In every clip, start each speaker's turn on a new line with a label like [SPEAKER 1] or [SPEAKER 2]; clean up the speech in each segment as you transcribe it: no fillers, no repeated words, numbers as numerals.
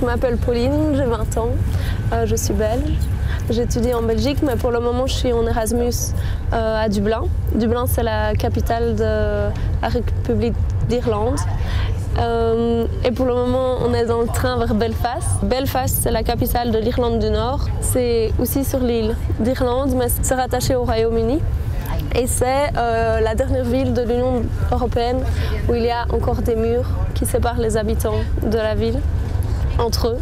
[SPEAKER 1] m'appelle Pauline, j'ai 20 ans, je suis belge. J'étudie en Belgique, mais pour le moment je suis en Erasmus à Dublin. Dublin, c'est la capitale de la République d'Irlande. Et pour le moment, on est dans le train vers Belfast. Belfast, c'est la capitale de l'Irlande du Nord. C'est aussi sur l'île d'Irlande, mais c'est rattaché au Royaume-Uni. Et c'est la dernière ville de l'Union européenne où il y a encore des murs qui séparent les habitants de la ville entre eux.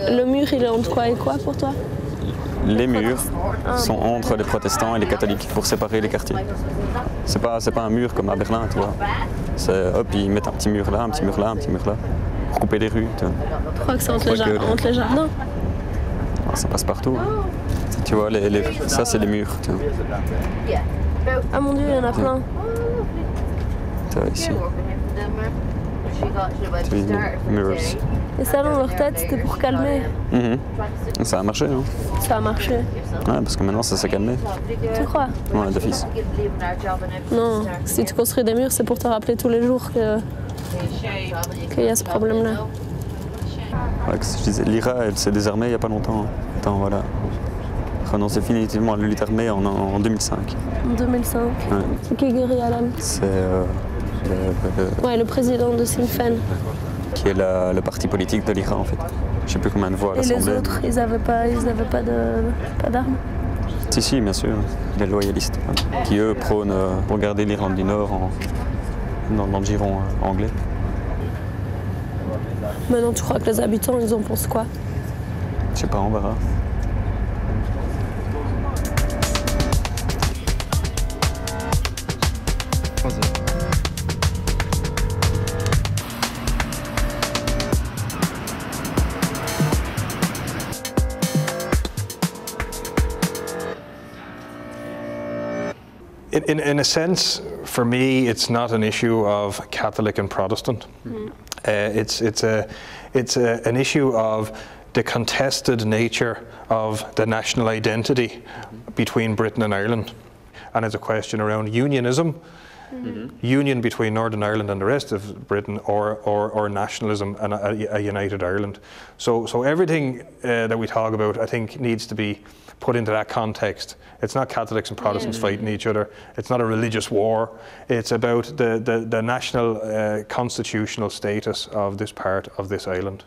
[SPEAKER 1] Le mur, il est entre quoi et quoi pour toi?
[SPEAKER 2] Les murs sont entre les protestants et les catholiques pour séparer les quartiers. C'est pas un mur comme à Berlin, tu vois. C'est hop, ils mettent un petit mur là, un petit mur là, un petit mur là, pour couper les rues. Tu vois.
[SPEAKER 1] Je crois que c'est entre les jardins.
[SPEAKER 2] Ça passe partout. Hein. Tu vois, ça c'est les murs. Tu vois.
[SPEAKER 1] Ah mon Dieu, il y en a plein.
[SPEAKER 2] Tu vois, ici. Mirrors.
[SPEAKER 1] Et ça, dans leur tête, c'était pour calmer.
[SPEAKER 2] Ça a marché, hein.
[SPEAKER 1] Ça a marché.
[SPEAKER 2] Ouais, parce que maintenant, ça s'est calmé.
[SPEAKER 1] Tu crois?
[SPEAKER 2] Ouais, d'office.
[SPEAKER 1] Non, si tu construis des murs, c'est pour te rappeler tous les jours qu'il y a ce problème-là.
[SPEAKER 2] Ouais, je disais, l'IRA, elle s'est désarmée il n'y a pas longtemps. Attends, voilà. Renonce définitivement à la lutte armée en 2005.
[SPEAKER 1] En 2005 ouais. C'est qui Gary Allen?
[SPEAKER 2] C'est
[SPEAKER 1] le président de Sinn Féin.
[SPEAKER 2] Qui est le parti politique de l'IRA en fait. Je ne sais plus combien de voix à l'Assemblée.
[SPEAKER 1] Et les autres, ils n'avaient pas d'armes?
[SPEAKER 2] Si, bien sûr. Les loyalistes, qui eux prônent pour garder l'Irlande du Nord dans le giron anglais.
[SPEAKER 1] Maintenant, tu crois que les habitants, ils en pensent quoi?
[SPEAKER 2] Je sais pas, on verra.
[SPEAKER 3] In a sense, for me, it's not an issue of Catholic and Protestant. It's an issue of the contested nature of the national identity between Britain and Ireland. And it's a question around unionism, union between Northern Ireland and the rest of Britain, or nationalism and a united Ireland. So everything that we talk about, I think, needs to be put into that context. It's not Catholics and Protestants fighting each other. It's not a religious war. It's about the national constitutional status of this part of this island.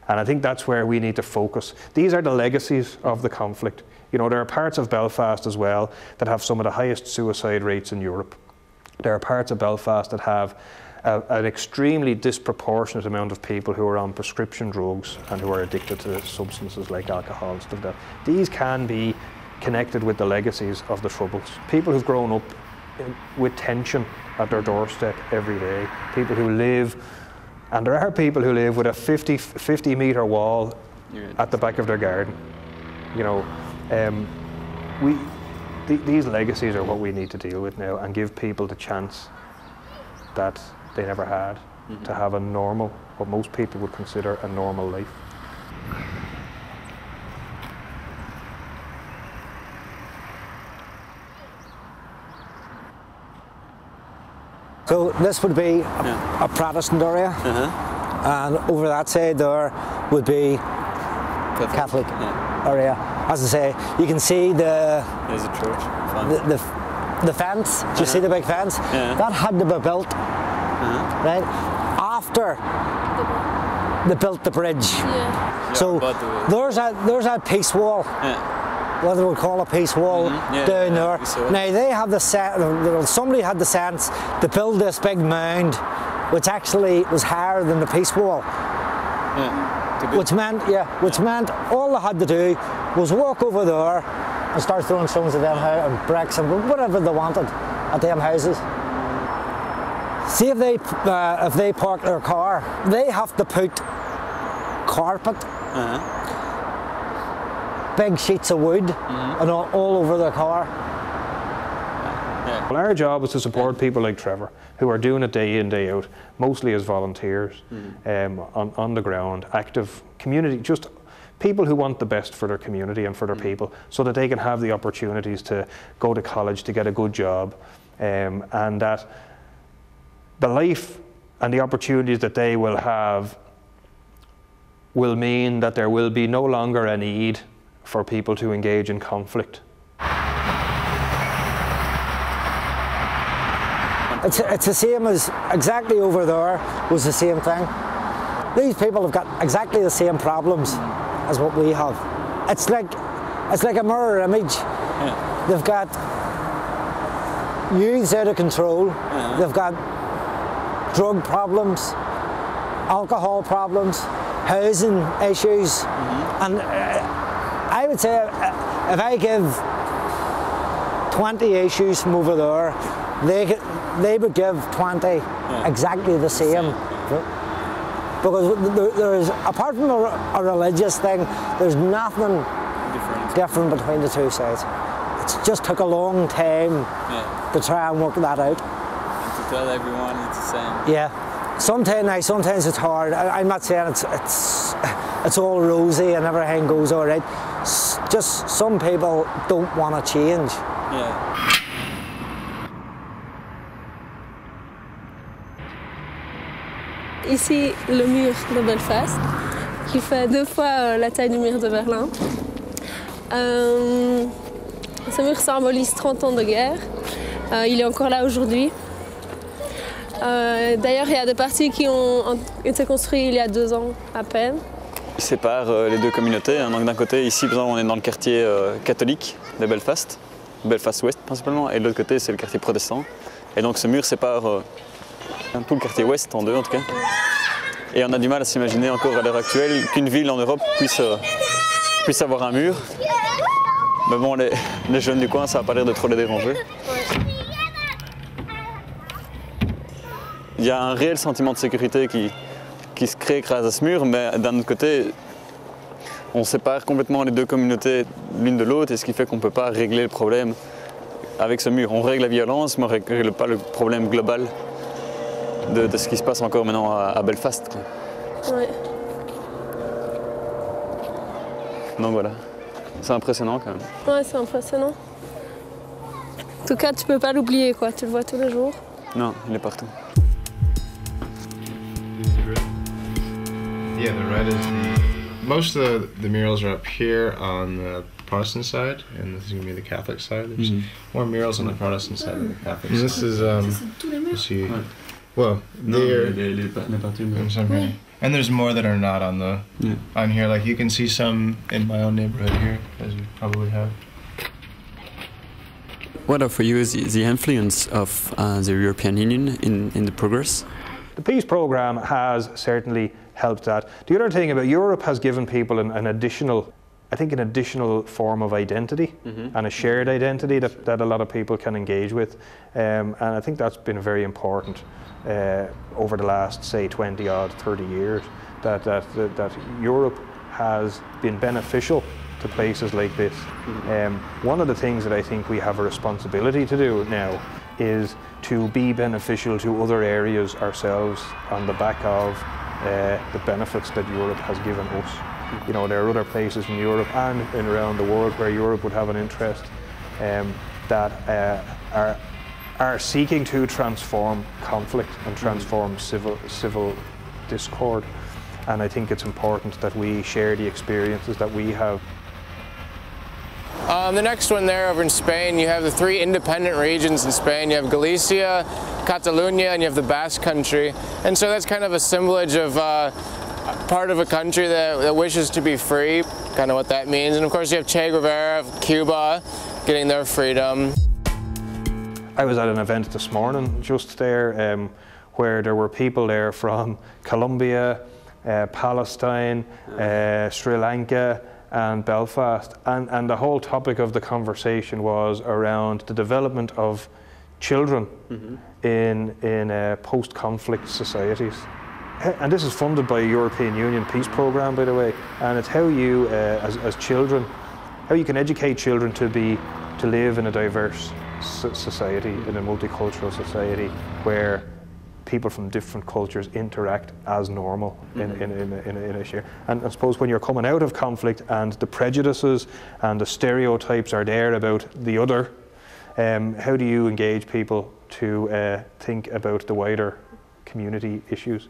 [SPEAKER 3] And I think that's where we need to focus. These are the legacies of the conflict. You know, there are parts of Belfast as well that have some of the highest suicide rates in Europe. There are parts of Belfast that have an extremely disproportionate amount of people who are on prescription drugs and who are addicted to substances like alcohol and stuff like that. These can be connected with the legacies of the Troubles. People who've grown up with tension at their doorstep every day. People who live, and there are people who live with a 50 metre wall at the back of their garden. You know, these legacies are what we need to deal with now and give people the chance that they never had to have a normal, what most people would consider a normal life.
[SPEAKER 4] So this would be a Protestant area, and over that side there would be Catholic area. As I say, you can see
[SPEAKER 2] There's a church.
[SPEAKER 4] the fence. Do you see the big fence? That had to be built right after they built the bridge. So there's a peace wall. What they would call a peace wall down there. Now they have somebody had the sense to build this big mound, which actually was higher than the peace wall. Which meant all they had to do was walk over there and start throwing stones at them and bricks and whatever they wanted at them houses. See if they park their car, they have to put carpet. Big sheets of wood and all over their car.
[SPEAKER 3] Well, our job is to support people like Trevor, who are doing it day in, day out, mostly as volunteers, on the ground, active community, just people who want the best for their community and for their people, so that they can have the opportunities to go to college, to get a good job, and that the life and the opportunities that they will have will mean that there will be no longer a need for people to engage in conflict.
[SPEAKER 4] It's the same as exactly over there was the same thing. These people have got exactly the same problems as what we have. It's like a mirror image. Yeah. They've got youths out of control. They've got drug problems, alcohol problems, housing issues, and I would say if I give 20 issues from over there, they would give 20 exactly the same. Because there's, apart from a religious thing, there's nothing different between the two sides. It just took a long time to try and work that out.
[SPEAKER 5] And to tell everyone it's the same.
[SPEAKER 4] Yeah. Sometimes it's hard. I'm not saying it's all rosy and everything goes all right. Just some people don't want to change.
[SPEAKER 5] Yeah.
[SPEAKER 1] Ici, le mur de Belfast, qui fait 2 fois la taille du mur de Berlin. Ce mur symbolise 30 ans de guerre. Il est encore là aujourd'hui. D'ailleurs, il y a des parties qui ont été construites il y a 2 ans à peine.
[SPEAKER 2] Il sépare les deux communautés. Donc d'un côté, ici, par exemple, on est dans le quartier catholique de Belfast, Belfast-Ouest principalement, et de l'autre côté, c'est le quartier protestant. Et donc ce mur sépare tout le quartier ouest en deux en tout cas. Et on a du mal à s'imaginer encore à l'heure actuelle qu'une ville en Europe puisse avoir un mur. Mais bon, les jeunes du coin, ça n'a pas l'air de trop les déranger. Il y a un réel sentiment de sécurité qui se crée grâce à ce mur, mais d'un autre côté, on sépare complètement les deux communautés l'une de l'autre, et ce qui fait qu'on ne peut pas régler le problème avec ce mur. On règle la violence, mais on ne règle pas le problème global de ce qui se passe encore maintenant à Belfast.
[SPEAKER 1] Ouais.
[SPEAKER 2] Donc voilà, c'est impressionnant quand même.
[SPEAKER 1] Ouais, c'est impressionnant. En tout cas, tu peux pas l'oublier, quoi. Tu le vois tous les jours.
[SPEAKER 2] Non, il est partout.
[SPEAKER 6] Yeah, the red is most of the murals are up here on the Protestant side, and this is going to be the Catholic side. There's more murals on the Protestant side than the Catholic side. This is, see, well, there, and there's more that are not on the on here. Like you can see some in my own neighborhood here, as you probably have.
[SPEAKER 7] What are for you is the influence of the European Union in the progress?
[SPEAKER 3] The peace programme has certainly helped that. The other thing about Europe has given people an additional, I think an additional form of identity and a shared identity that a lot of people can engage with. And I think that's been very important over the last, say, 20 odd, 30 years, that Europe has been beneficial to places like this. One of the things that I think we have a responsibility to do now is to be beneficial to other areas ourselves on the back of the benefits that Europe has given us. You know, there are other places in Europe and around the world where Europe would have an interest that are seeking to transform conflict and transform civil discord. And I think it's important that we share the experiences that we have.
[SPEAKER 8] The next one there over in Spain, you have the 3 independent regions in Spain. You have Galicia, Catalonia, and you have the Basque Country. And so that's kind of a symbolage of part of a country that wishes to be free, kind of what that means. And of course you have Che Guevara of Cuba getting their freedom.
[SPEAKER 3] I was at an event this morning just there where there were people there from Colombia, Palestine, Sri Lanka, and Belfast, and the whole topic of the conversation was around the development of children in post-conflict societies. And this is funded by a European Union peace programme, by the way, and it's how you, as children, how you can educate children to live in a diverse society, in a multicultural society, where people from different cultures interact as normal in a share. And I suppose when you're coming out of conflict and the prejudices and the stereotypes are there about the other, how do you engage people to think about the wider community issues?